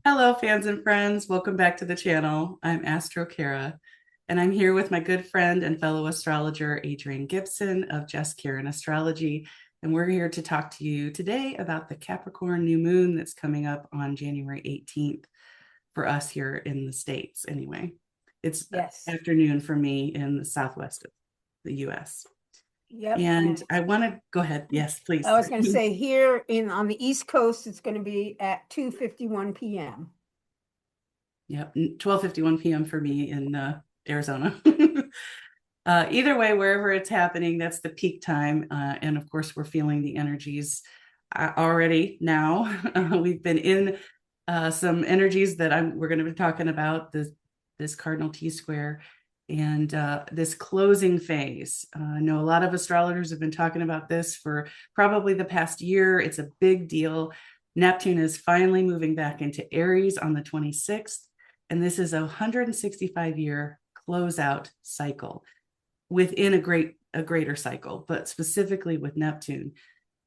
Hello, fans and friends. Welcome back to the channel. I'm Astro Kara, and I'm here with my good friend and fellow astrologer, Adrienne Gibson of Just Karen Astrology. And we're here to talk to you today about the Capricorn new moon that's coming up on January 18th for us here in the States, anyway. It's Yes. afternoon for me in the southwest of the US. Yep. And And I want to go ahead. Yes, I please. was going to say here in on the East Coast, it's going to be at 2:51 p.m. Yep, 12:51 p.m. for me in Arizona. Either way, wherever it's happening, that's the peak time. And of course, we're feeling the energies already now. We've been in some energies that we're going to be talking about this Cardinal T square and this closing phase. I know a lot of astrologers have been talking about this for probably the past year. It's a big deal. Neptune is finally moving back into Aries on the 26th, and this is a 165-year closeout cycle within a greater cycle, but specifically with Neptune,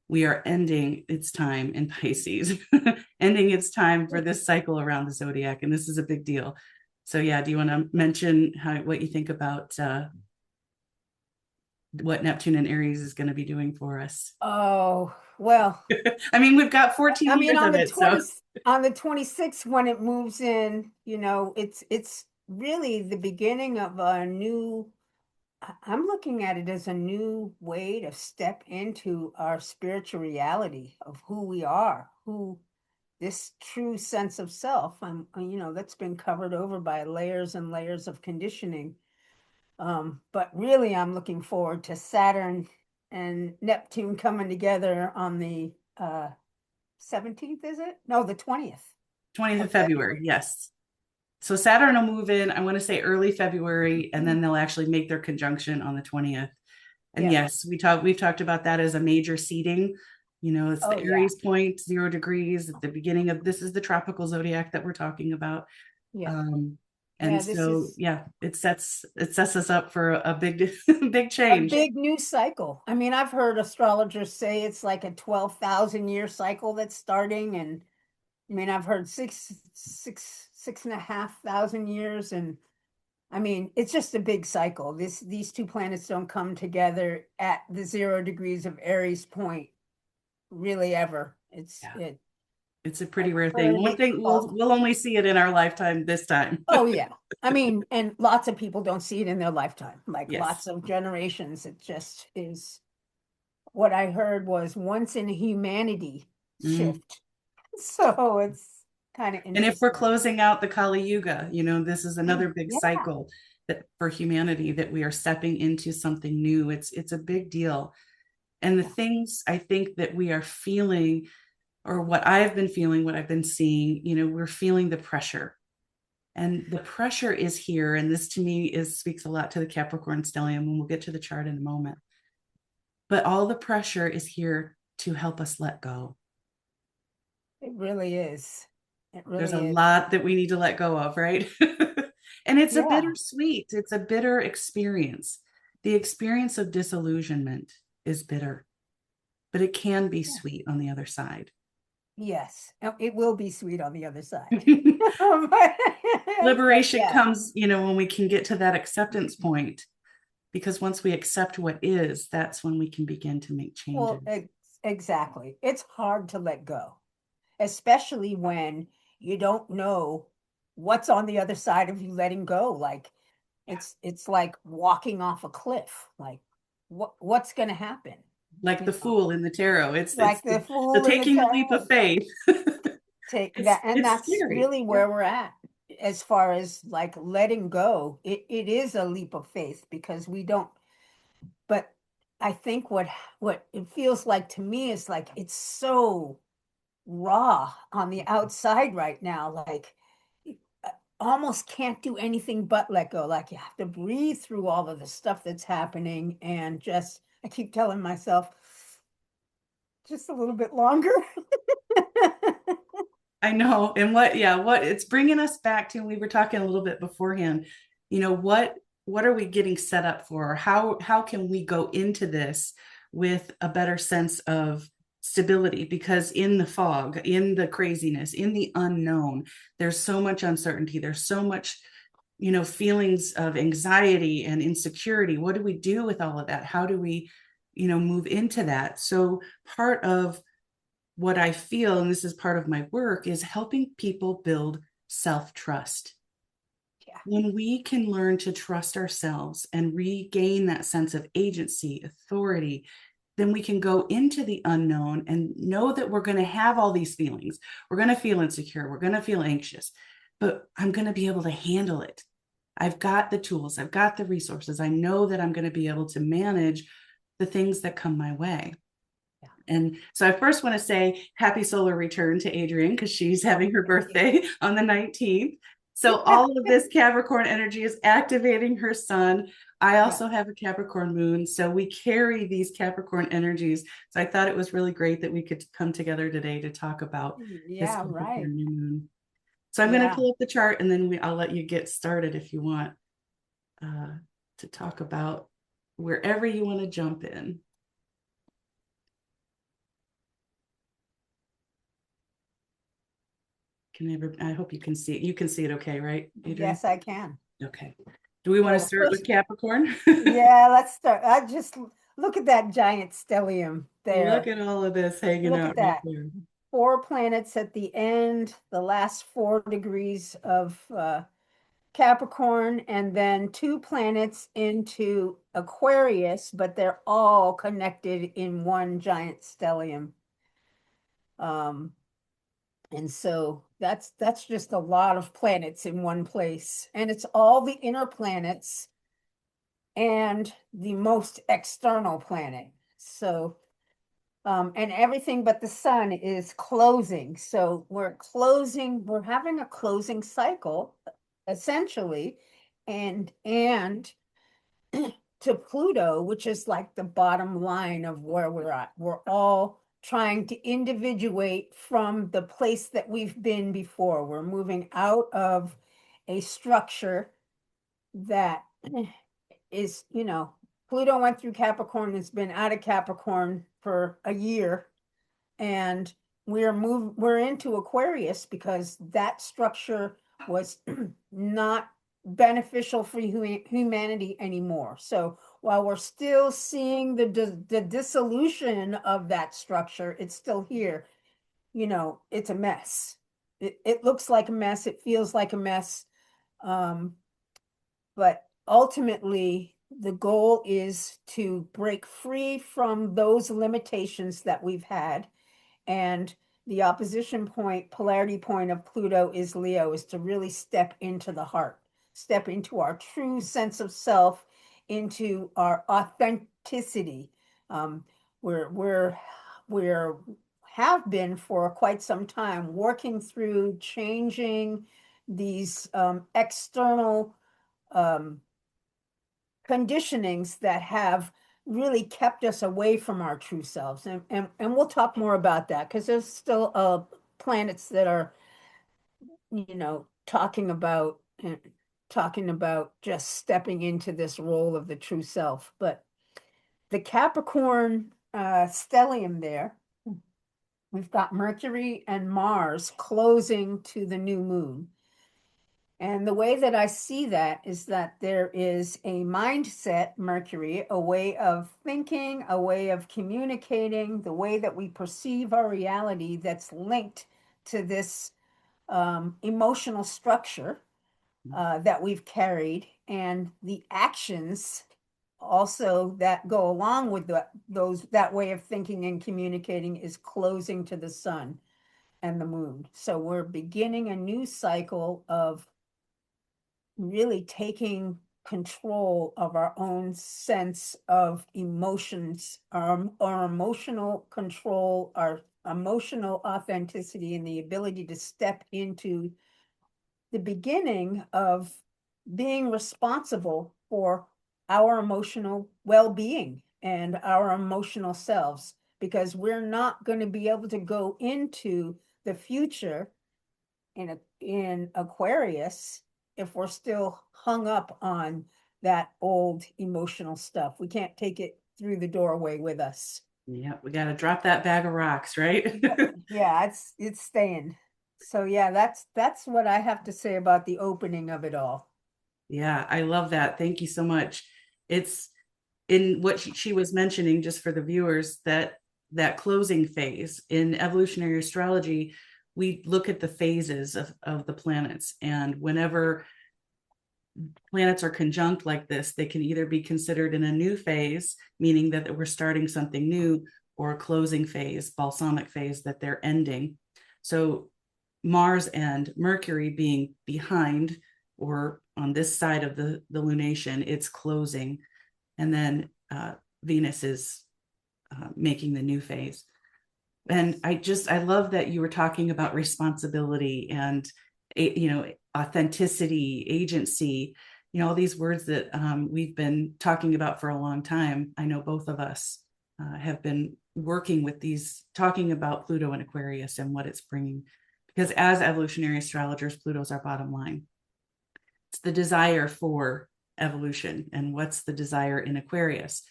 we are ending its time in Pisces, ending its time for this cycle around the zodiac, and this is a big deal. So, yeah, do you want to mention what you think about what Neptune and Aries is going to be doing for us? Oh, well, I mean, we've got 14 I mean years on of the it, so 20 on the 26th when it moves in, it's really the beginning of a new I'm looking at it as a new way to step into our spiritual reality of who we are, who this true sense of self. That's been covered over by layers and layers of conditioning. But really, I'm looking forward to Saturn and Neptune coming together on the 17th, is it? No, the 20th 20th of of February, February. yes. So Saturn will move in, I want to say early February, and then they'll actually make their conjunction on the 20th. And Yeah. yes, we've talked about that as a major seeding. It's Oh, the yeah. Aries point, 0 degrees at the beginning of this is the tropical zodiac that we're talking about. Yeah. Um, and Yeah. This so is yeah, it sets us up for a big big a change. big new cycle. I mean, I've heard astrologers say it's like a 12,000 year cycle that's starting. And I mean, I've heard six and a half thousand years. And I mean, it's just a big cycle. These two planets don't come together at the 0 degrees of Aries point really ever. Yeah, It. it's a pretty I've rare thing. heard One it thing we'll called. we'll only see it in our lifetime this time. Oh yeah. I mean, and lots of people don't see it in their lifetime. Like Yes. lots of generations. It just is. What I heard was once in humanity Mm. shift. So it's kind of And if we're interesting. closing out the Kali Yuga, this is another big Yeah. cycle that for humanity that we are stepping into something new. It's a big deal. And the Yeah. things I think that we are feeling, or what I've been feeling, what I've been seeing, we're feeling the pressure. And the pressure is here. And this to me is speaks a lot to the Capricorn stellium, and we'll get to the chart in a moment. But all the pressure is here to help us let go. It really is. It There's a really is. lot that we need to let go of, right? And it's a Yeah. bittersweet, it's a bitter experience. The experience of disillusionment is bitter, but it can be Yeah. sweet on the other side. Yes. It will be sweet on the other side. but, but Liberation yeah. comes, when we can get to that acceptance point, because once we accept what is, that's when we can begin to make Well, changes. exactly. It's hard to let go, especially when you don't know what's on the other side of you letting go. Like it's like walking off a cliff. Like what's going to happen? Like You the know, fool in the tarot, it's like the the fool in the taking the leap of tarot. faith. Take it's that, and it's that's scary. really Yeah. where we're at as far as like letting go. It is a leap of faith because we don't. But I think what it feels like to me is like it's so raw on the outside right now. Like almost can't do anything but let go. Like you have to breathe through all of the stuff that's happening and just, I keep telling myself, just a little bit longer. I know. And what it's bringing us back to, and we were talking a little bit beforehand, what are we getting set up for? How can we go into this with a better sense of stability, because in the fog, in the craziness, in the unknown, there's so much uncertainty. There's so much, feelings of anxiety and insecurity. What do we do with all of that? How do we, move into that? So part of what I feel, and this is part of my work, is helping people build self-trust. Yeah. When we can learn to trust ourselves and regain that sense of agency, authority, then we can go into the unknown and know that we're going to have all these feelings. We're going to feel insecure. We're going to feel anxious, but I'm going to be able to handle it. I've got the tools. I've got the resources. I know that I'm going to be able to manage the things that come my way. Yeah. And so I first want to say happy solar return to Adrienne, because she's having her birthday on the 19th. So all of this Capricorn energy is activating her sun. I also have a Capricorn moon. So we carry these Capricorn energies. So I thought it was really great that we could come together today to talk about this Yeah, right. Capricorn new moon. So I'm going to Yeah. pull up the chart, and then I'll let you get started if you want to talk about wherever you want to jump in. I hope you can see it. You can see it okay, right, Adrienne? Yes, I can. Okay. Do we want to Well, start with first, Capricorn? yeah, let's start. I just look at that giant stellium Look there. at all of this hanging Look out at right that. there. 4 planets at the end, the last 4 degrees of Capricorn, and then 2 planets into Aquarius, but they're all connected in one giant stellium. Um, and so that's just a lot of planets in one place. And it's all the inner planets and the most external planet. So and everything but the sun is closing. So we're having a closing cycle, essentially, and to Pluto, which is like the bottom line of where we're at. We're all trying to individuate from the place that we've been before. We're moving out of a structure that is, Pluto went through Capricorn, has been out of Capricorn for a year, and we're into Aquarius because that structure was not beneficial for humanity anymore. So while we're still seeing the dissolution of that structure, it's still here. It's a mess. It looks like a mess. It feels like a mess. Um, but ultimately, the goal is to break free from those limitations that we've had. And the opposition point, polarity point of Pluto is Leo, is to really step into the heart, step into our true sense of self, into our authenticity. Um, we're have been for quite some time working through changing these external um, conditionings that have really kept us away from our true selves. And we'll talk more about that because there's still planets that are, talking about just stepping into this role of the true self. But the Capricorn stellium there, we've got Mercury and Mars closing to the new moon. And the way that I see that is that there is a mindset, Mercury, a way of thinking, a way of communicating, the way that we perceive our reality that's linked to this emotional structure that we've carried, and the actions also that go along with that way of thinking and communicating is closing to the sun and the moon. So we're beginning a new cycle of really taking control of our own sense of emotions, our emotional control, our emotional authenticity, and the ability to step into the beginning of being responsible for our emotional well-being and our emotional selves, because we're not going to be able to go into the future in Aquarius if we're still hung up on that old emotional stuff. We can't take it through the doorway with us. Yeah, we got to drop that bag of rocks, right? Yeah, it's staying. So yeah, that's what I have to say about the opening of it all. Yeah, I love that. Thank you so much. It's in what she was mentioning, just for the viewers, that that closing phase in evolutionary astrology, we look at the phases of the planets. And whenever planets are conjunct like this, they can either be considered in a new phase, meaning that we're starting something new, or a closing phase, balsamic phase, that they're ending. So Mars and Mercury being behind or on this side of the lunation, it's closing. And then Venus is making the new phase. And Yes. I love that you were talking about responsibility and, authenticity, agency, all these words that we've been talking about for a long time. I know both of us have been working with these, talking about Pluto and Aquarius and what it's bringing. Because as evolutionary astrologers, Pluto's our bottom line. It's the desire for evolution. And what's the desire in Aquarius?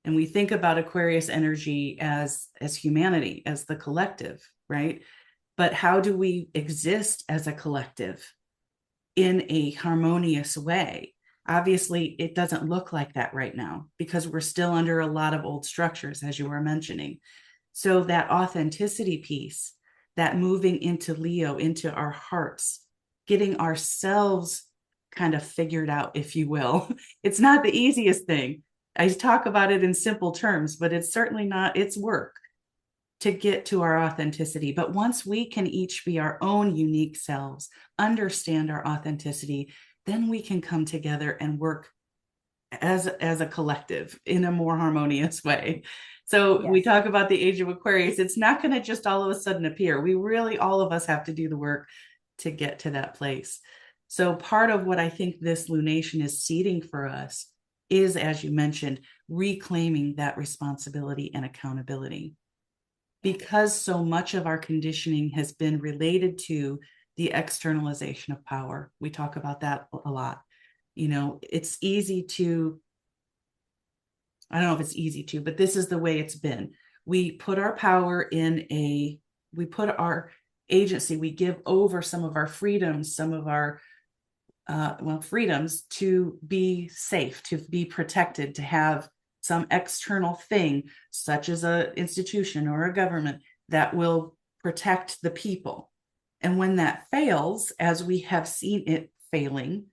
And we think about Aquarius energy as humanity, as the collective, right? But how do we exist as a collective in a harmonious way? Obviously, it doesn't look like that right now because we're still under a lot of old structures, as you were mentioning. So that authenticity piece, that moving into Leo, into our hearts, getting ourselves kind of figured out, if you will. It's not the easiest thing. I talk about it in simple terms, but it's certainly not, it's work to get to our authenticity. But once we can each be our own unique selves, understand our authenticity, then we can come together and work as a collective in a more harmonious way. So we Yes. talk about the age of Aquarius. It's not going to just all of a sudden appear. We really, all of us have to do the work to get to that place. So part of what I think this lunation is seeding for us is, as you mentioned, reclaiming that responsibility and accountability. Because so much of our conditioning has been related to the externalization of power. We talk about that a lot. It's easy to, I don't know if it's easy to, but this is the way it's been. We put our power we put our agency, we give over some of our freedoms, some of our, freedoms to be safe, to be protected, to have some external thing, such as an institution or a government, that will protect the people. And when that fails, as we have seen it failing,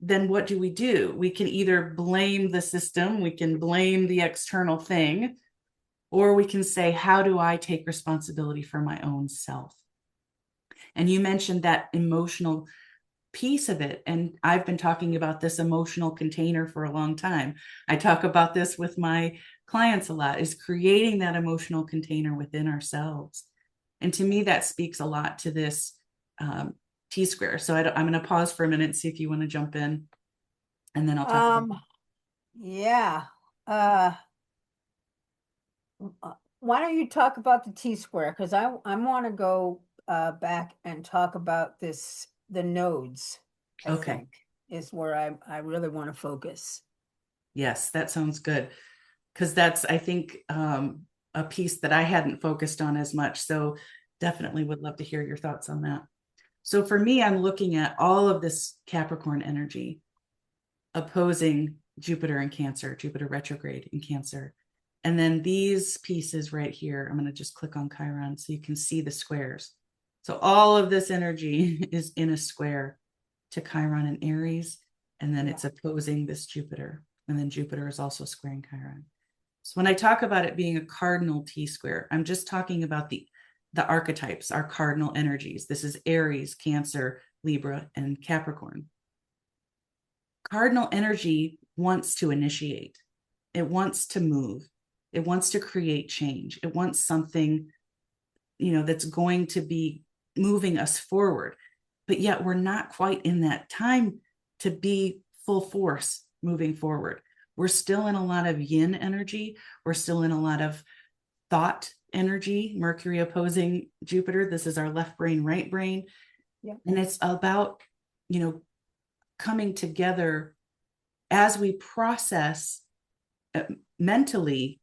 then what do? We can either blame the system, we can blame the external thing, or we can say, how do I take responsibility for my own self? And you mentioned that emotional piece of it. And I've been talking about this emotional container for a long time. I talk about this with my clients a lot, is creating that emotional container within ourselves. And to me, that speaks a lot to this T square. So I'm going to pause for a minute and see if you want to jump in, and then I'll talk about Um, yeah. Uh, why don't you talk about the T-square? Because I want to go back and talk about the nodes, I okay. think, is where I really want to focus. Yes, that sounds good. Because that's, I think, a piece that I hadn't focused on as much. So definitely would love to hear your thoughts on that. So for me, I'm looking at all of this Capricorn energy opposing Jupiter in Cancer, Jupiter retrograde in Cancer. And then these pieces right here, I'm going to just click on Chiron so you can see the squares. So all of this energy is in a square to Chiron and Aries, and then Yeah. it's opposing this Jupiter. And then Jupiter is also squaring Chiron. So when I talk about it being a cardinal T square, I'm just talking about the archetypes, our cardinal energies. This is Aries, Cancer, Libra, and Capricorn. Cardinal energy wants to initiate. It wants to move. It wants to create change. It wants something, that's going to be moving us forward. But yet we're not quite in that time to be full force moving forward. We're still in a lot of yin energy. We're still in a lot of thought energy, Mercury opposing Jupiter. This is our left brain, right brain. Yeah. And it's about, coming together as we process mentally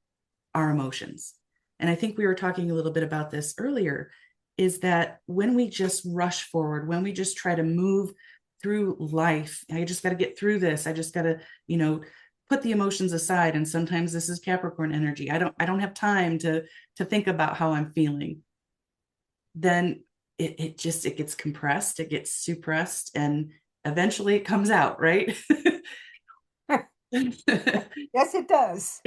our emotions. And I think we were talking a little bit about this earlier, is that when we just rush forward, when we just try to move through life, I just got to get through this. I just got to, put the emotions aside. And sometimes this is Capricorn energy. I don't have time to think about how I'm feeling. Then it gets compressed, it gets suppressed, and eventually it comes out, right? Yes, it does.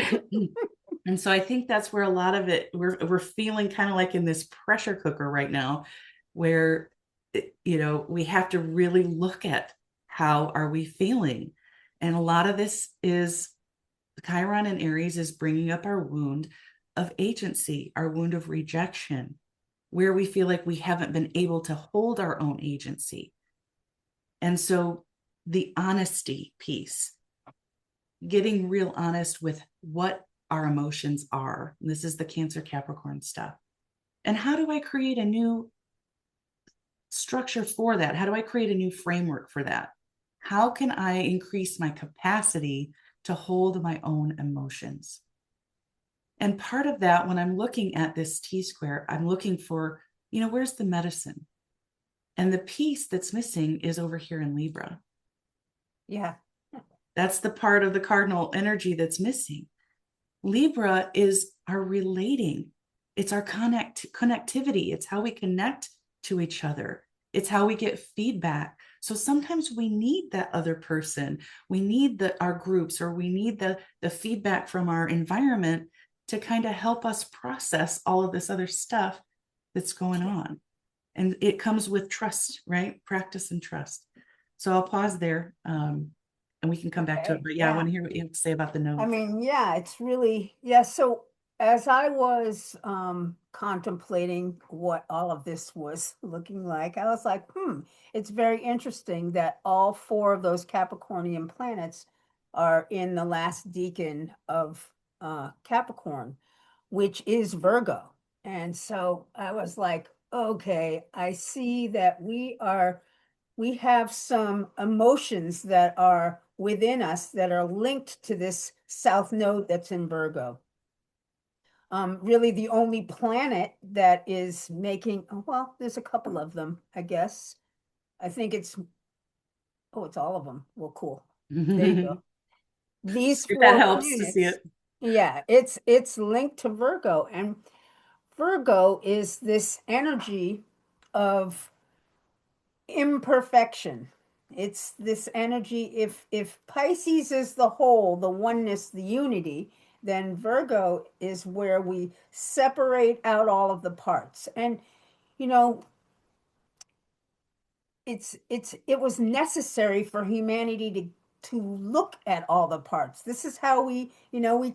And so I think that's where a lot of it, we're feeling kind of like in this pressure cooker right now, where we have to really look at how are we feeling. And a lot of this is Chiron and Aries is bringing up our wound of agency, our wound of rejection, where we feel like we haven't been able to hold our own agency. And so the honesty piece, getting real honest with what our emotions are. And this is the Cancer Capricorn stuff. And how do I create a new structure for that? How do I create a new framework for that? How can I increase my capacity to hold my own emotions? And part of that, when I'm looking at this T square, I'm looking for, where's the medicine? And the piece that's missing is over here in Libra. Yeah. That's the part of the cardinal energy that's missing. Libra is our relating. It's our connectivity. It's how we connect to each other. It's how we get feedback. So sometimes we need that other person. We need our groups, or we need the feedback from our environment to kind of help us process all of this other stuff that's going on. And it comes with trust, right? Practice and trust. So I'll pause there, and we can come back to it. Okay. But yeah, I want Yeah. to hear what you have to say about the nodes. I mean, yeah, it's really, yeah. So as I was contemplating what all of this was looking like, I was like, it's very interesting that all four of those Capricornian planets are in the last decan of Capricorn, which is Virgo. And so I was like, okay, I see that we have some emotions that are within us that are linked to this south node that's in Virgo. Really, the only planet that is making, well, there's a couple of them, I guess. I think it's, oh, it's all of them. Well, cool. There you go. These If that four helps to see planets, it. yeah, it's linked to Virgo. And Virgo is this energy of imperfection. It's this energy. If Pisces is the whole, the oneness, the unity, then Virgo is where we separate out all of the parts. And you know, it was necessary for humanity to look at all the parts. This is how we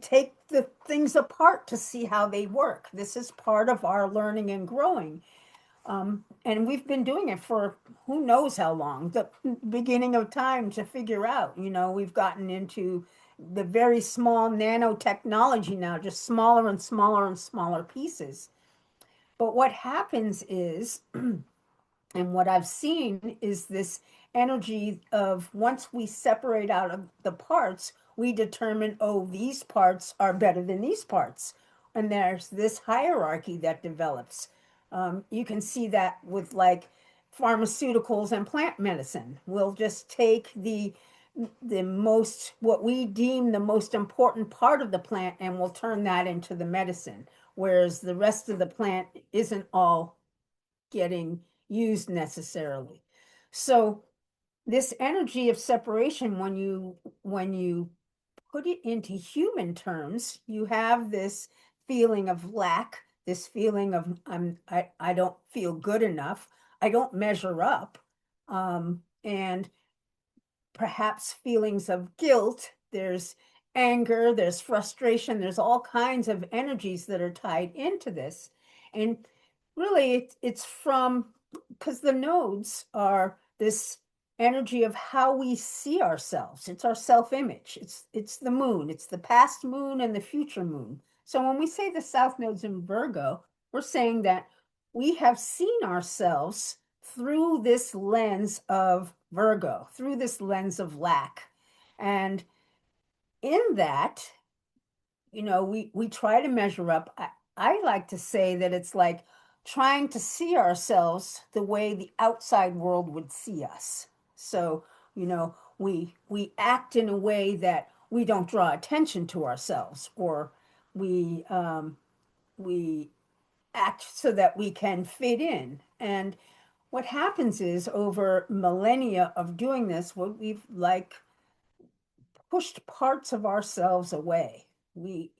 take the things apart to see how they work. This is part of our learning and growing. And we've been doing it for who knows how long, the beginning of time to figure out. We've gotten into the very small nanotechnology now, just smaller and smaller and smaller pieces. But what happens is, and what I've seen is this energy of once we separate out of the parts, we determine, oh, these parts are better than these parts. And there's this hierarchy that develops. You can see that with like pharmaceuticals and plant medicine. We'll just take the most, what we deem the most important part of the plant, and we'll turn that into the medicine, whereas the rest of the plant isn't all getting used necessarily. So this energy of separation, when you put it into human terms, you have this feeling of lack, this feeling of I don't feel good enough, I don't measure up, and perhaps feelings of guilt. There's anger, there's frustration, there's all kinds of energies that are tied into this. And really, it's from, because the nodes are this energy of how we see ourselves. It's our self-image. It's the moon. It's the past moon and the future moon. So when we say the south nodes in Virgo, we're saying that we have seen ourselves through this lens of Virgo, through this lens of lack. And in that, we try to measure up. I like to say that it's like trying to see ourselves the way the outside world would see us. So, we act in a way that we don't draw attention to ourselves, or we act so that we can fit in. And what happens is, over millennia of doing this, what we've like pushed parts of ourselves away. We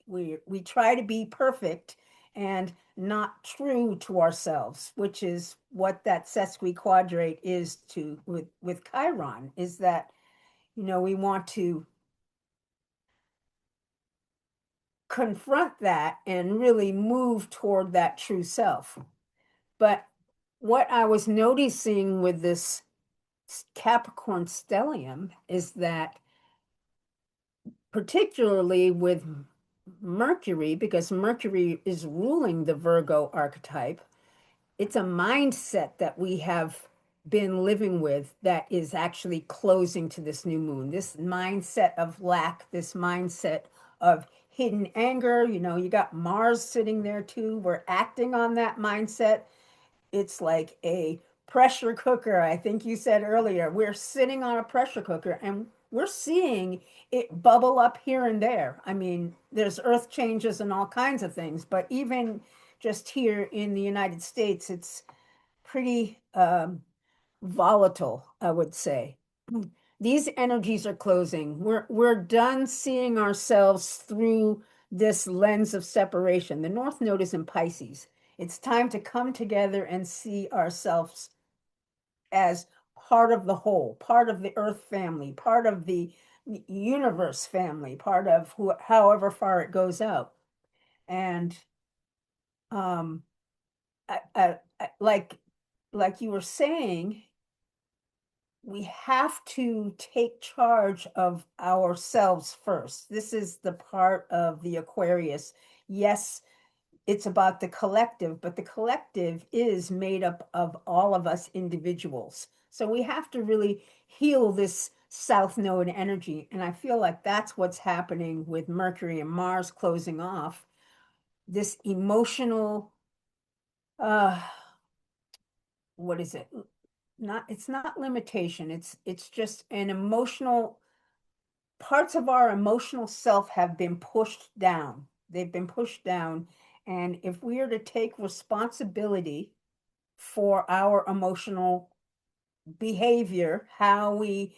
try to be perfect and not true to ourselves, which is what that sesquiquadrate is to with Chiron, is that we want to confront that and really move toward that true self. But what I was noticing with this Capricorn stellium is that, particularly with Mercury, because Mercury is ruling the Virgo archetype, it's a mindset that we have been living with that is actually closing to this new moon. This mindset of lack, this mindset of hidden anger. You got Mars sitting there too. We're acting on that mindset. It's like a pressure cooker. I think you said earlier, we're sitting on a pressure cooker and we're seeing it bubble up here and there. I mean, there's earth changes and all kinds of things, but even just here in the United States, it's pretty volatile, I would say. These energies are closing. We're done seeing ourselves through this lens of separation. The North Node is in Pisces. It's time to come together and see ourselves as part of the whole, part of the Earth family, part of the universe family, part of however far it goes out. And um, like you were saying, we have to take charge of ourselves first. This is the part of the Aquarius. Yes, it's about the collective, but the collective is made up of all of us individuals. So we have to really heal this South Node energy. And I feel like that's what's happening with Mercury and Mars closing off. This emotional, uh, what is it? It's not limitation. It's just an emotional, parts of our emotional self have been pushed down. They've been pushed down. And if we are to take responsibility for our emotional behavior, how we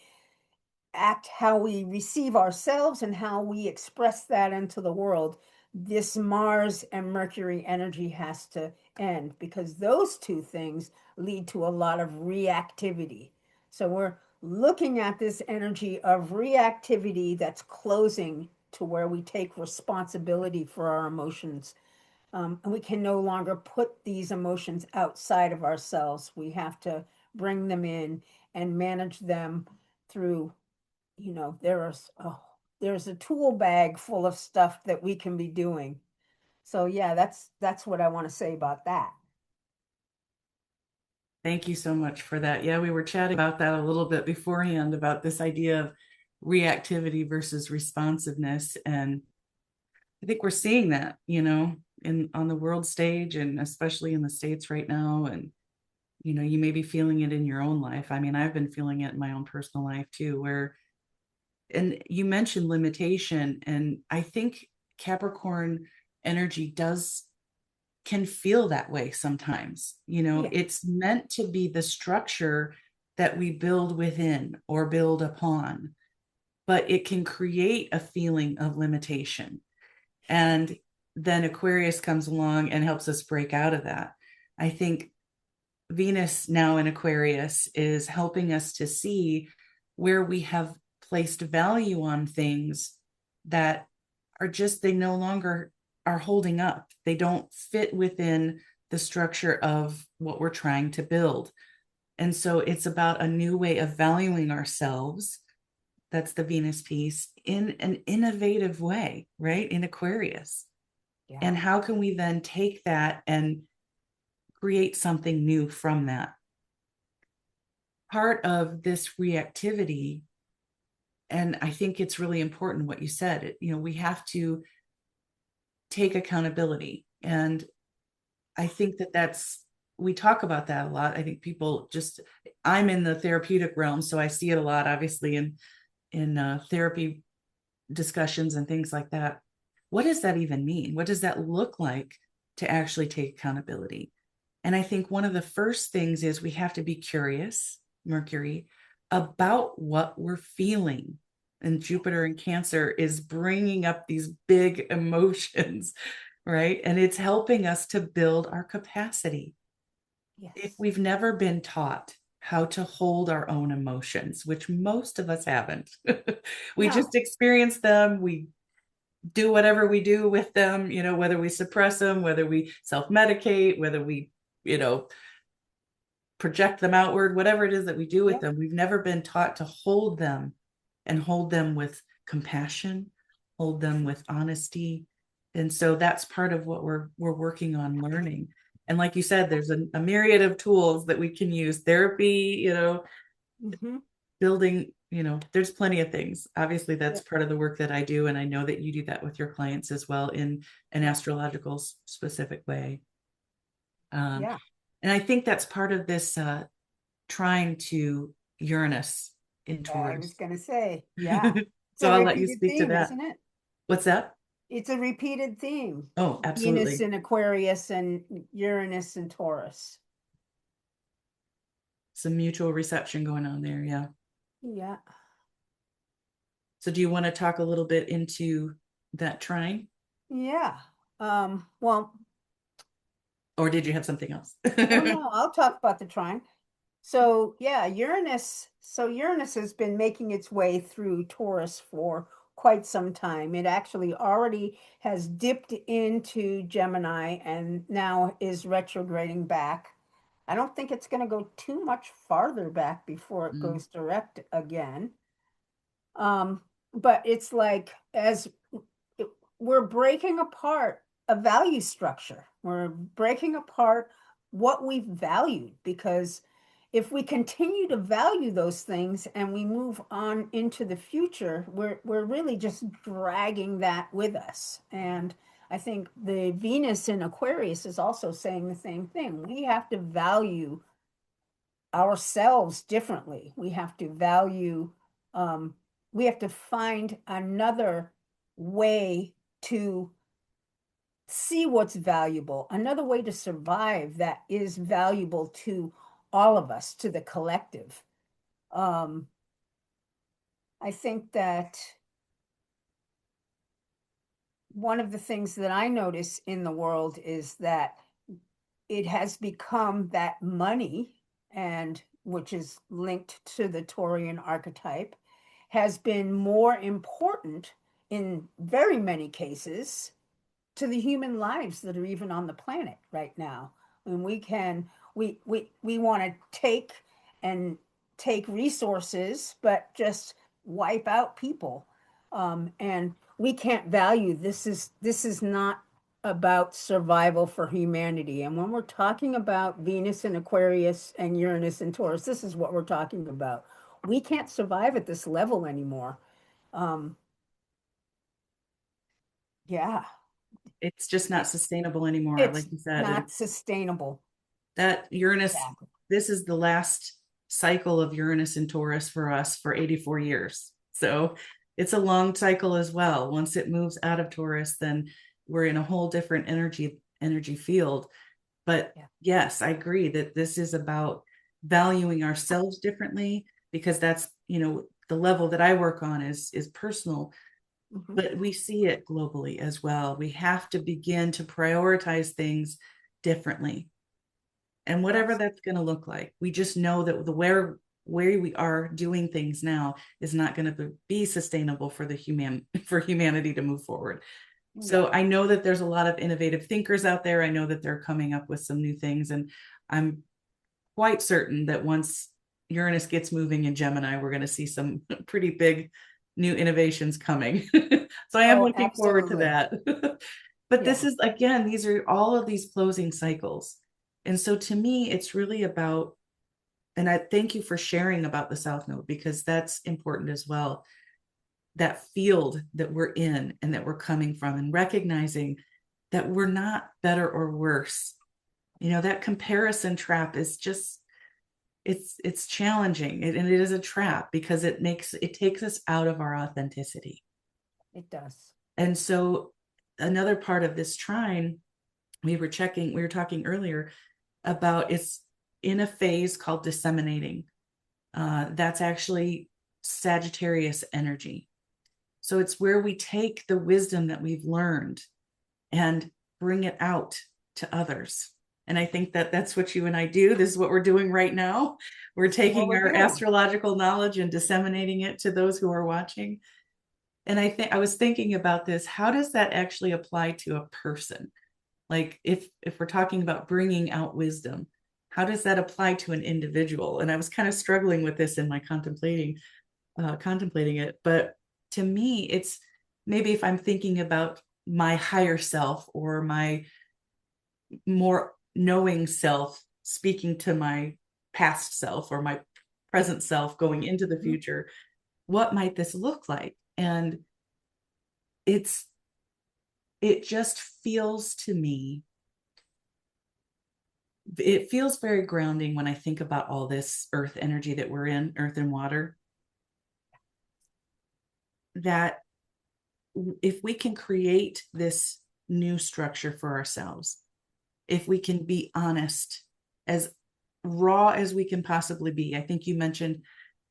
act, how we receive ourselves, and how we express that into the world, this Mars and Mercury energy has to end, because those two things lead to a lot of reactivity. So we're looking at this energy of reactivity that's closing to where we take responsibility for our emotions. And we can no longer put these emotions outside of ourselves. We have to bring them in and manage them through, there's a tool bag full of stuff that we can be doing. So yeah, that's what I want to say about that. Thank you so much for that. Yeah, we were chatting about that a little bit beforehand about this idea of reactivity versus responsiveness. And I think we're seeing that, in on the world stage and especially in the States right now. And, you may be feeling it in your own life. I mean, I've been feeling it in my own personal life too, and you mentioned limitation. And I think Capricorn energy can feel that way sometimes. Yeah, It's meant to be the structure that we build within or build upon, but it can create a feeling of limitation. And then Aquarius comes along and helps us break out of that. I think Venus now in Aquarius is helping us to see where we have placed value on things that they no longer are holding up. They don't fit within the structure of what we're trying to build. And so it's about a new way of valuing ourselves. That's the Venus piece, in an innovative way, right? In Aquarius. yeah, And how can we then take that and create something new from that? Part of this reactivity, and I think it's really important what you said, we have to take accountability. And I think that we talk about that a lot. I think people just, I'm in the therapeutic realm, so I see it a lot, obviously, in therapy discussions and things like that. What does that even mean? What does that look like to actually take accountability? And I think one of the first things is we have to be curious, Mercury, about what we're feeling. And Jupiter in Cancer is bringing up these big emotions, right? And it's helping us to build our capacity. If Yes. we've never been taught how to hold our own emotions, which most of us haven't, we just No. experience them. We do whatever we do with them, whether we suppress them, whether we self-medicate, whether we, you know, project them outward, whatever it is that we do with Yep. them. We've never been taught to hold them and hold them with compassion, hold them with honesty. And so that's part of what we're working on learning. And like you said, there's a myriad of tools that we can use, therapy, Mm-hmm. building, there's plenty of things. Obviously, that's Yep. part of the work that I do. And I know that you do that with your clients as well in an Yep. astrological specific way. Um, Yeah. and I think that's part of this trine to Uranus in I was Taurus. going to say, yeah. It's So a I'll let you repeated speak to theme, that. isn't it? What's that? It's a repeated theme. Oh, Venus absolutely. in Aquarius and Uranus in Taurus. Some mutual reception going on there. Yeah. Yeah. So do you want to talk a little bit into that trine, Yeah. Well, or did you have something else? oh no, I'll talk about the trine. So yeah, Uranus has been making its way through Taurus for quite some time. It actually already has dipped into Gemini and now is retrograding back. I don't think it's going to go too much farther back before it Mm, goes direct again. Um, but it's like as we're breaking apart a value structure. We're breaking apart what we've valued because if we continue to value those things and we move on into the future, we're really just dragging that with us. And I think the Venus in Aquarius is also saying the same thing. We have to value ourselves differently. We have to value, um, we have to find another way to see what's valuable, another way to survive that is valuable to all of us, to the collective. Um, I think that one of the things that I notice in the world is that it has become that money, and which is linked to the Taurian archetype, has been more important in very many cases to the human lives that are even on the planet right now. And we want to and take resources, but just wipe out people. And we can't value this is not about survival for humanity. And when we're talking about Venus and Aquarius and Uranus and Taurus, this is what we're talking about. We can't survive at this level anymore. Um, yeah, it's just not it, sustainable anymore, like it's you said. And not sustainable. that Uranus, Exactly. this is the last cycle of Uranus and Taurus for us for 84 years. So it's a long cycle as well. Once it moves out of Taurus, then we're in a whole different energy field. But Yeah. yes, I agree that this is about valuing ourselves differently, because that's, the level that I work on is personal, Hmm. but we see it globally as well. We have to begin to prioritize things differently, and whatever Yes. that's going to look like. We just know that the where we are doing things now is not going to be sustainable for the for humanity to move forward. Yeah. So I know that there's a lot of innovative thinkers out there. I know that they're coming up with some new things, and I'm quite certain that once Uranus gets moving in Gemini, we're going to see some pretty big new innovations coming. So I am Oh, looking forward to absolutely. that. But this Yeah. is, again, these are all of these closing cycles. And so to me, it's really about, and I thank you for sharing about the South Node, because that's important as well. That field that we're in and that we're coming from, and recognizing that we're not better or worse. That comparison trap is just, it's challenging, and it is a trap because it takes us out of our authenticity. It does. And so another part of this trine, we were talking earlier about, it's in a phase called disseminating. That's actually Sagittarius energy. So it's where we take the wisdom that we've learned and bring it out to others. And I think that that's what you and I do. This is what we're doing right now. We're What taking we're our doing. astrological knowledge and disseminating it to those who are watching. And I was thinking about this. How does that actually apply to a person? Like if we're talking about bringing out wisdom, how does that apply to an individual? And I was kind of struggling with this in my contemplating it. But to me, it's maybe if I'm thinking about my higher self or my more knowing self speaking to my past self or my present self going into the Mhm. future, what might this look like? And it's it just feels to me, it feels very grounding when I think about all this earth energy that we're in, earth and water, that if we can create this new structure for ourselves, if we can be honest, as raw as we can possibly be. I think you mentioned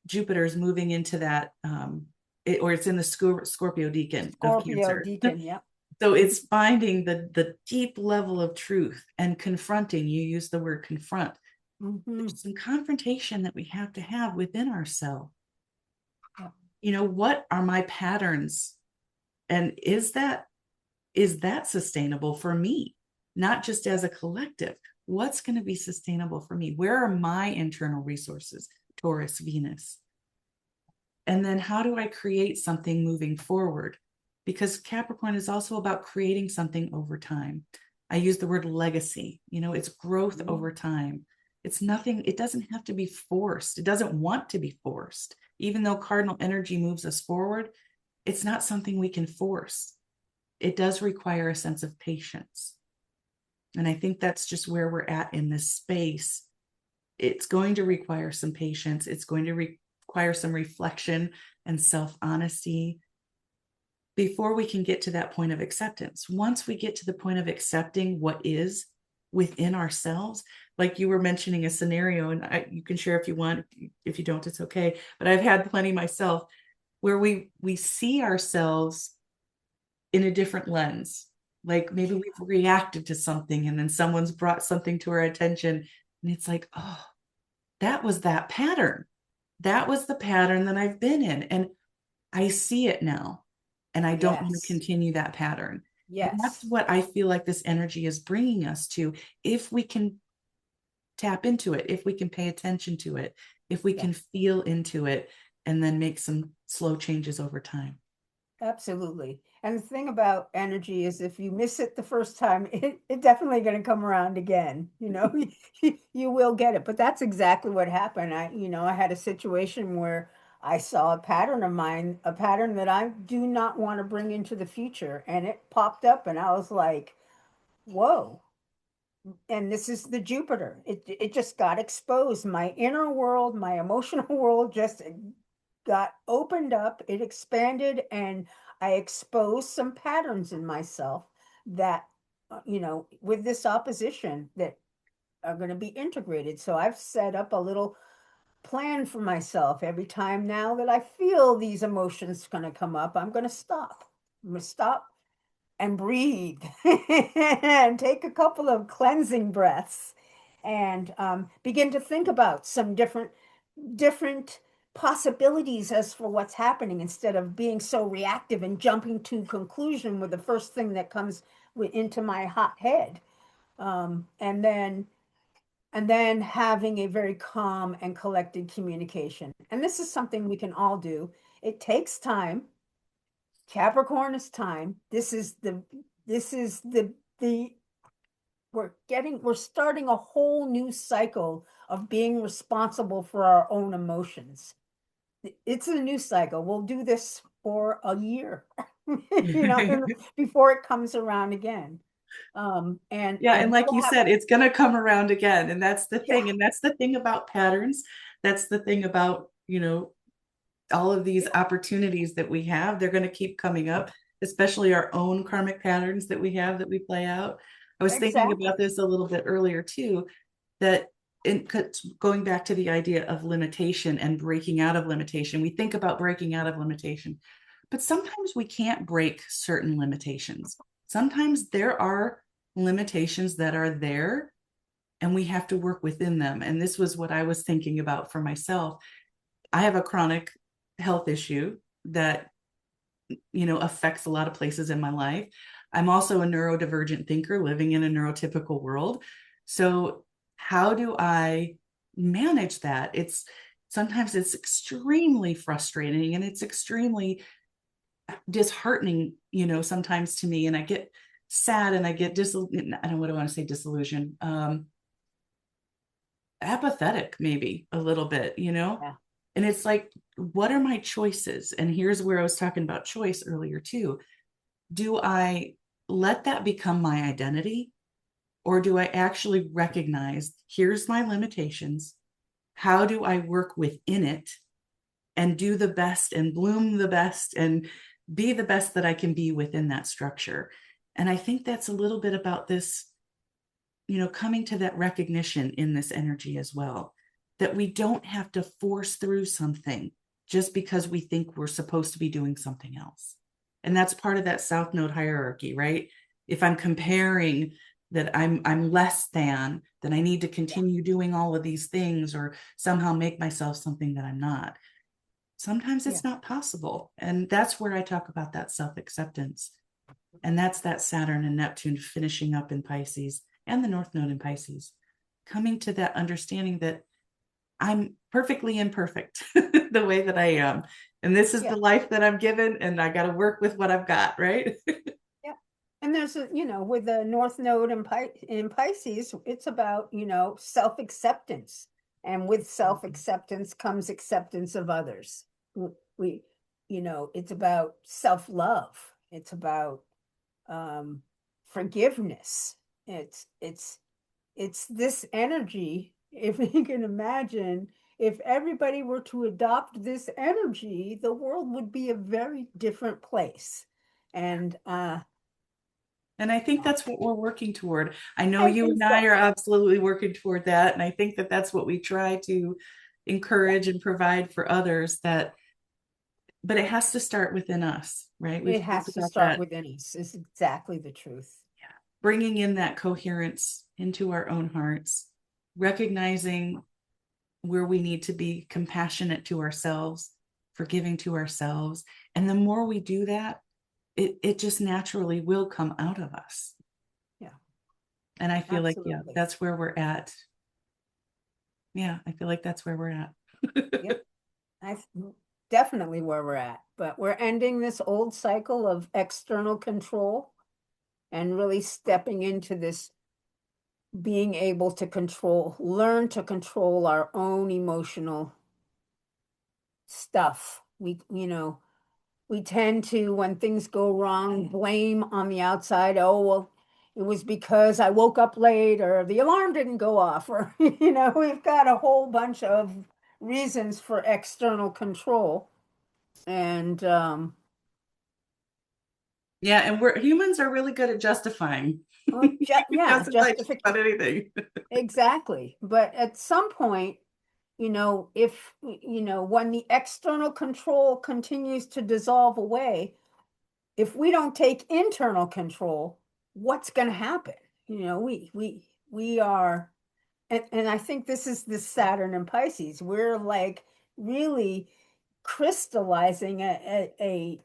Jupiter is moving into that, or it's in the Scorpio decan of Scorpio Cancer. Deacon, yep. So it's finding the deep level of truth and confronting. You use the word confront. Hmm. There's some confrontation that we have to have within ourselves. Yep. What are my patterns? And is that sustainable for me? Not just as a collective. What's going to be sustainable for me? Where are my internal resources? Taurus, Venus. And then how do I create something moving forward? Because Capricorn is also about creating something over time. I use the word legacy, it's growth over time. It's nothing, it doesn't have to be forced. It doesn't want to be forced. Even though cardinal energy moves us forward, it's not something we can force. It does require a sense of patience. And I think that's just where we're at in this space. It's going to require some patience. It's going to require some reflection and self honesty before we can get to that point of acceptance. Once we get to the point of accepting what is within ourselves, like you were mentioning a scenario, and you can share if you want. If you don't, it's okay. But I've had plenty myself where we see ourselves in a different lens. Like maybe we've reacted to something and then someone's brought something to our attention. And it's like, oh, that was that pattern. That was the pattern that I've been in. And I see it now. And I don't want to Yes. continue that pattern. And that's Yes. what I feel like this energy is bringing us to. If we can tap into it, if we can pay attention to it, if we Yeah. can feel into it, and then make some slow changes over time. Absolutely. And the thing about energy is if you miss it the first time, it definitely going to come around again. You will get it. But that's exactly what happened. I had a situation where I saw a pattern of mine, a pattern that I do not want to bring into the future. And it popped up and I was like, whoa. And this is the Jupiter. It just got exposed. My inner world, my emotional world just got opened up, it expanded, and I exposed some patterns in myself that, with this opposition that are going to be integrated. So I've set up a little plan for myself. Every time now that I feel these emotions going to come up, I'm going to stop. I'm going to stop and breathe and take a couple of cleansing breaths and begin to think about some different possibilities as for what's happening instead of being so reactive and jumping to conclusion with the first thing that comes into my hot head. And then having a very calm and collected communication. And this is something we can all do. It takes time. Capricorn is time. This is the we're starting a whole new cycle of being responsible for our own emotions. It's a new cycle. We'll do this for a year, before it comes around again. And Yeah, I and do like you have, said, it's going to come around again. And that's the yeah, thing. And that's the thing about patterns. That's the thing about, all of these yeah, opportunities that we have. They're going to keep coming up, especially our own karmic patterns that we have that we play out. I was thinking about exactly. this a little bit earlier too, that going back to the idea of limitation and breaking out of limitation, we think about breaking out of limitation, but sometimes we can't break certain limitations. Sometimes there are limitations that are there and we have to work within them. And this was what I was thinking about for myself. I have a chronic health issue that affects a lot of places in my life. I'm also a neurodivergent thinker living in a neurotypical world. So how do I manage that? Sometimes it's extremely frustrating and it's extremely disheartening, sometimes to me. And I get sad and I get I don't know what I want to say, disillusioned, apathetic, maybe a little bit, Yeah, and it's like, what are my choices? And here's where I was talking about choice earlier too. Do I let that become my identity? Or do I actually recognize, here's my limitations? How do I work within it and do the best and bloom the best and be the best that I can be within that structure? And I think that's a little bit about this, coming to that recognition in this energy as well, that we don't have to force through something just because we think we're supposed to be doing something else. And that's part of that South Node hierarchy, right? If I'm comparing that I'm less than, then I need to yeah, continue doing all of these things or somehow make myself something that I'm not. Sometimes yeah, it's not possible. And that's where I talk about that self-acceptance. And that's that Saturn and Neptune finishing up in Pisces and the North Node in Pisces, coming to that understanding that I'm perfectly imperfect the way that I am. And this is the yeah, life that I'm given, and I got to work with what I've got, right? yeah. And there's a, with the North Node in Pisces, it's about, self-acceptance. And with self-acceptance comes acceptance of others. We, it's about self-love. It's about um, forgiveness. It's this energy. If you can imagine, if everybody were to adopt this energy, the world would be a very different place. And And I think that's what we're working toward. I know I you think and so. I are absolutely working toward that. And I think that that's what we try to Yeah, encourage and provide for others, that, but it has to start within us, right? We've it talked has to about start that. within us. Is exactly the truth. Yeah. Bringing in that coherence into our own hearts, recognizing where we need to be compassionate to ourselves, forgiving to ourselves. And the more we do that, it just naturally will come out of us. Yeah, And I feel like, yeah, absolutely. that's where we're at. Yeah, I feel like that's where we're at. Yep. I definitely where we're at. But we're ending this old cycle of external control and really stepping into this being able to learn to control our own emotional stuff. We tend to, when things go wrong, blame on the outside. Oh, well, it was because I woke up late or the alarm didn't go off, or, we've got a whole bunch of reasons for external control. And Yeah, and we're humans are really good at justifying. well, You can yeah, justify just justification. about anything. Exactly. But at some point, if, when the external control continues to dissolve away, if we don't take internal control, what's going to happen? We are, and I think this is the Saturn and Pisces. We're like really crystallizing a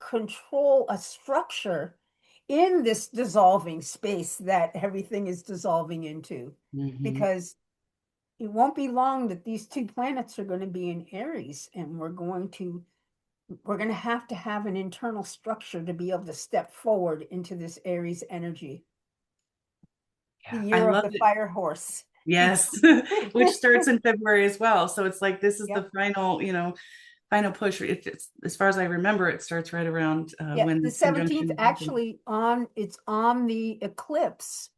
control, a structure in this dissolving space that everything is dissolving into. Mm-hmm. Because it won't be long that these two planets are going to be in Aries, and we're going to have an internal structure to be able to step forward into this Aries energy. The Yeah, I year of love the it. fire horse. Yes, which starts in February as well. So it's like this is Yep. the final, final push. It's, as far as I remember, it starts right around Yeah, when the the 17th conjunction happens. actually it's on the eclipse.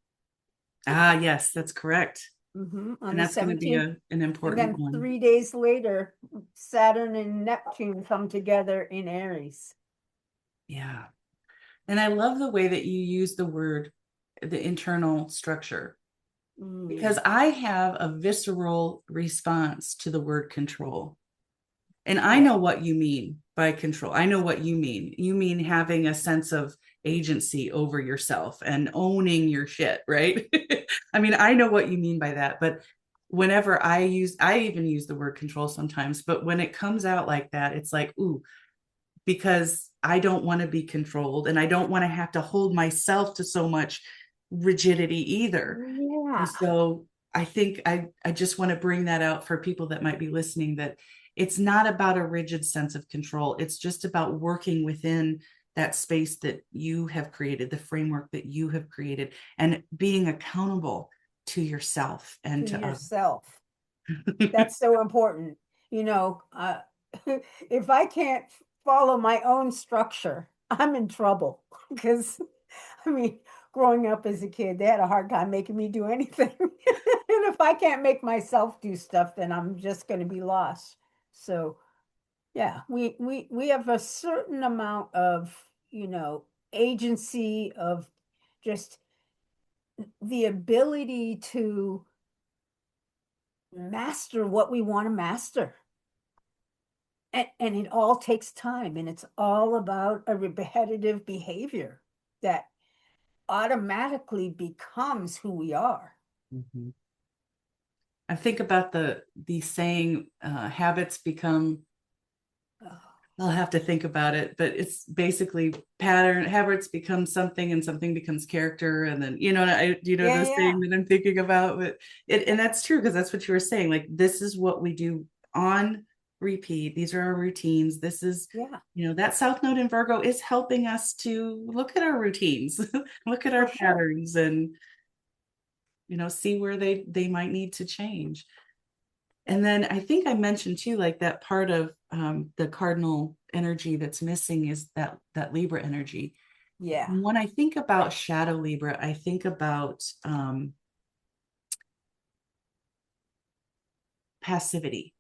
Ah, yes, that's correct. On And the that's going to be 17th. an And important then one. 3 days later, Saturn and Neptune come together in Aries. Yeah. And I love the way that you use the word, the internal structure, because Mm, I have a visceral response to the word control. And I yeah, know what you mean by control. I know what you mean. You mean having a sense of agency over yourself and owning your shit, right? I mean, I know what you mean by that. But whenever I even use the word control sometimes, but when it comes out like that, it's like, ooh, because I don't want to be controlled and I don't want to have to hold myself to so much rigidity either. And yeah, so I think I just want to bring that out for people that might be listening, that it's not about a rigid sense of control. It's just about working within that space that you have created, the framework that you have created, and being accountable to yourself and to to yourself. others. That's so important. You know, if I can't follow my own structure, I'm in trouble. Because, I mean, growing up as a kid, they had a hard time making me do anything. And if I can't make myself do stuff, then I'm just going to be lost. So, yeah, we have a certain amount of, agency of just the ability to master what we want to master. And it all takes time, and it's all about a repetitive behavior that automatically becomes who we are. Mhm. I think about the saying, habits become, Oh, I'll have to think about it, but it's basically pattern habits become something and something becomes character. And then, yeah, the yeah, saying that I'm thinking about, but and yeah, that's true, because that's what you were saying. Like, this is what we do on repeat. These are our routines. This is, yeah, that South Node in Virgo is helping us to look at our routines, look at for our sure. patterns, and, see where they might need to change. And then I think I mentioned too, like, that part of the cardinal energy that's missing is that Libra energy. Yeah. When I think about shadow Libra, I think about passivity,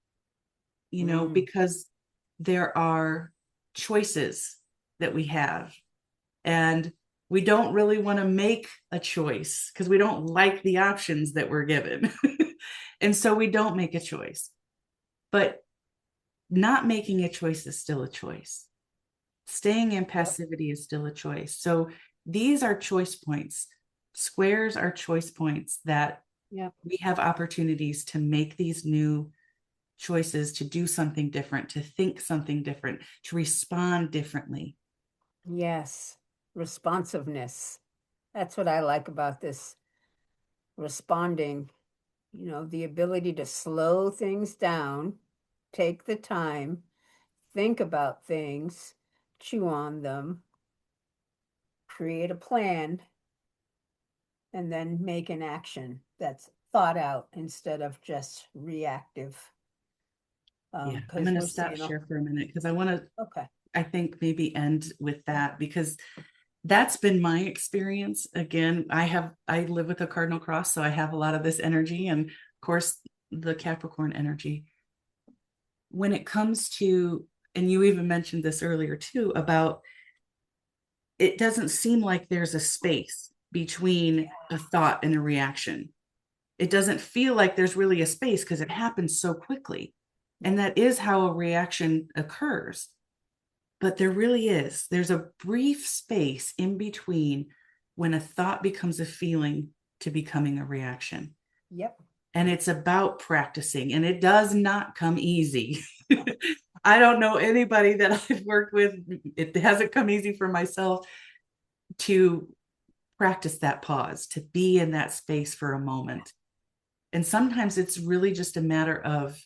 Mm, because there are choices that we have, and we don't really want to make a choice because we don't like the options that we're given. And so we don't make a choice. But not making a choice is still a choice. Staying in yep, passivity is still a choice. So these are choice points. Squares are choice points that yep. we have opportunities to make these new choices, to do something different, to think something different, to respond differently. Yes. Responsiveness. That's what I like about this responding, the ability to slow things down, take the time, think about things, chew on them, create a plan, and then make an action that's thought out instead of just reactive. Yeah, I'm Because going to we're stop seeing, share for a minute because I want to, okay, I think, maybe end with that, because that's been my experience. Again, I live with a cardinal cross, so I have a lot of this energy, and of course the Capricorn energy. When it comes to, and you even mentioned this earlier too, about, it doesn't seem like there's a space between a thought and a reaction. It doesn't feel like there's really a space because it happens so quickly. And that is how a reaction occurs. But there really is. There's a brief space in between when a thought becomes a feeling to becoming a reaction. yep, And it's about practicing, and it does not come easy. I don't know anybody that I've worked with. It hasn't come easy for myself to practice that pause, to be in that space for a moment. And sometimes it's really just a matter of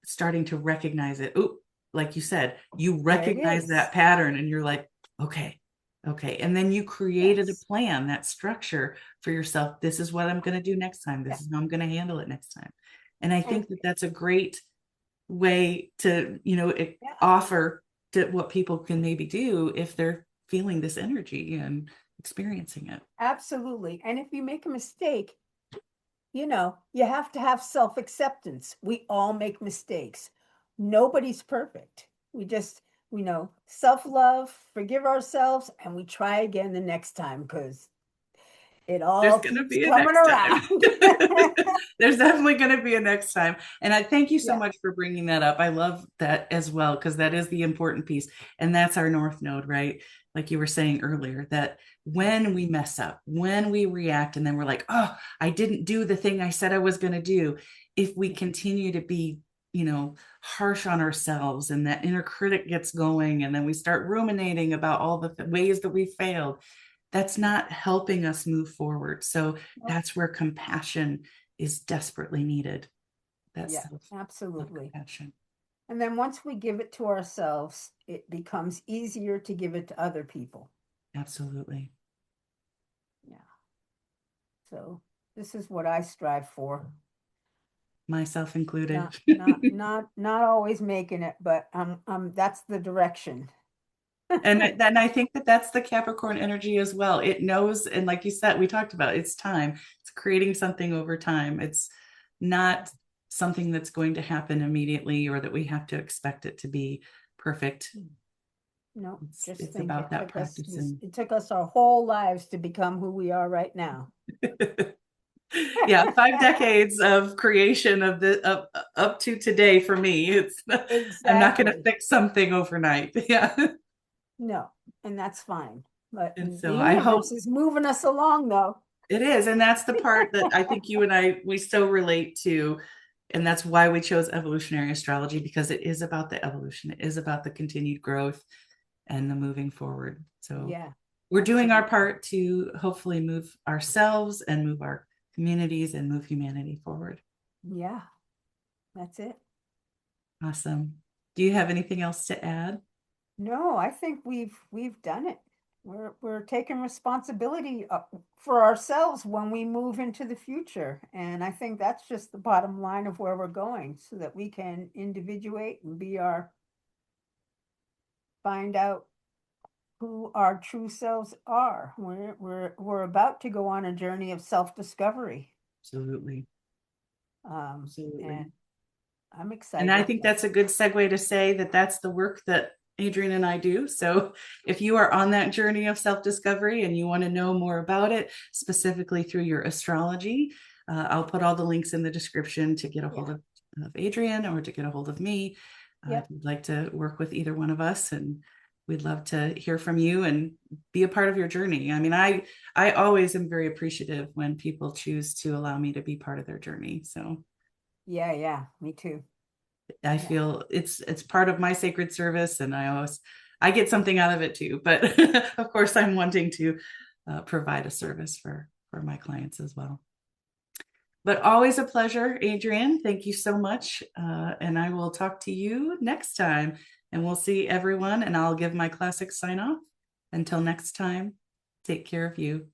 starting to recognize it. Ooh, like you said, you there it recognize is. that pattern and you're like, okay, okay. And then you created a Yes, plan, that structure for yourself. This is what I'm going to do next time. yeah. This is how I'm going to handle it next time. And I And think that that's a great way to, Yeah, offer to what people can maybe do if they're feeling this energy and experiencing it. absolutely. And if you make a mistake, you have to have self-acceptance. We all make mistakes. Nobody's perfect. We just, self-love, forgive ourselves, and we try again the next time because it There's all going to keeps be a coming next time. around. There's definitely going to be a next time. And I thank you so Yeah. much for bringing that up. I love that as well, because that is the important piece. And that's our North Node, right? Like you were saying earlier, that when we mess up, when we react, and then we're like, oh, I didn't do the thing I said I was going to do. If we continue to be, harsh on ourselves and that inner critic gets going, and then we start ruminating about all the ways that we failed, that's not helping us move forward. So Nope. that's where compassion is desperately needed. That's Yeah, absolutely. compassion. And then once we give it to ourselves, it becomes easier to give it to other people. Absolutely. Yeah. So this is what I strive for. Myself included. Not always making it, but that's the direction. And then I think that that's the Capricorn energy as well. It knows, and like you said, we talked about, it's time. It's creating something over time. It's not something that's going to happen immediately or that we have to expect it to be perfect. No, just It's think about that practice. And it took us our whole lives to become who we are right now. yeah, 5 decades of creation of the up to today for me. It's I'm not going to Exactly. fix something overnight. Yeah. No, and that's fine. But And the so I universe hope is moving us along, though. it is. And that's the part that I think you and I, we so relate to. And that's why we chose evolutionary astrology, because it is about the evolution. It is about the continued growth and the moving forward. So Yeah, we're doing our absolutely. part to hopefully move ourselves and move our communities and move humanity forward. Yeah, that's it. Awesome. Do you have anything else to add? No, I think we've done it. We're taking responsibility for ourselves when we move into the future, and I think that's just the bottom line of where we're going, so that we can individuate and find out who our true selves are. We're about to go on a journey of self-discovery, Absolutely. Absolutely. and I'm And I excited. think that's a good segue to say that that's the work that Adrienne and I do. So if you are on that journey of self discovery and you want to know more about it, specifically through your astrology, I'll put all the links in the description to get a hold Yeah. of Adrienne or to get a hold of me. If Yep. you'd like to work with either one of us, and we'd love to hear from you and be a part of your journey. I mean, I always am very appreciative when people choose to allow me to be part of their journey. So Yeah, yeah, me too. I Yeah. feel it's part of my sacred service, and I get something out of it too. But of course, I'm wanting to provide a service for my clients as well. But always a pleasure, Adrienne. Thank you so much, and I will talk to you next time. And we'll see everyone. And I'll give my classic sign off. Until next time, take care of you.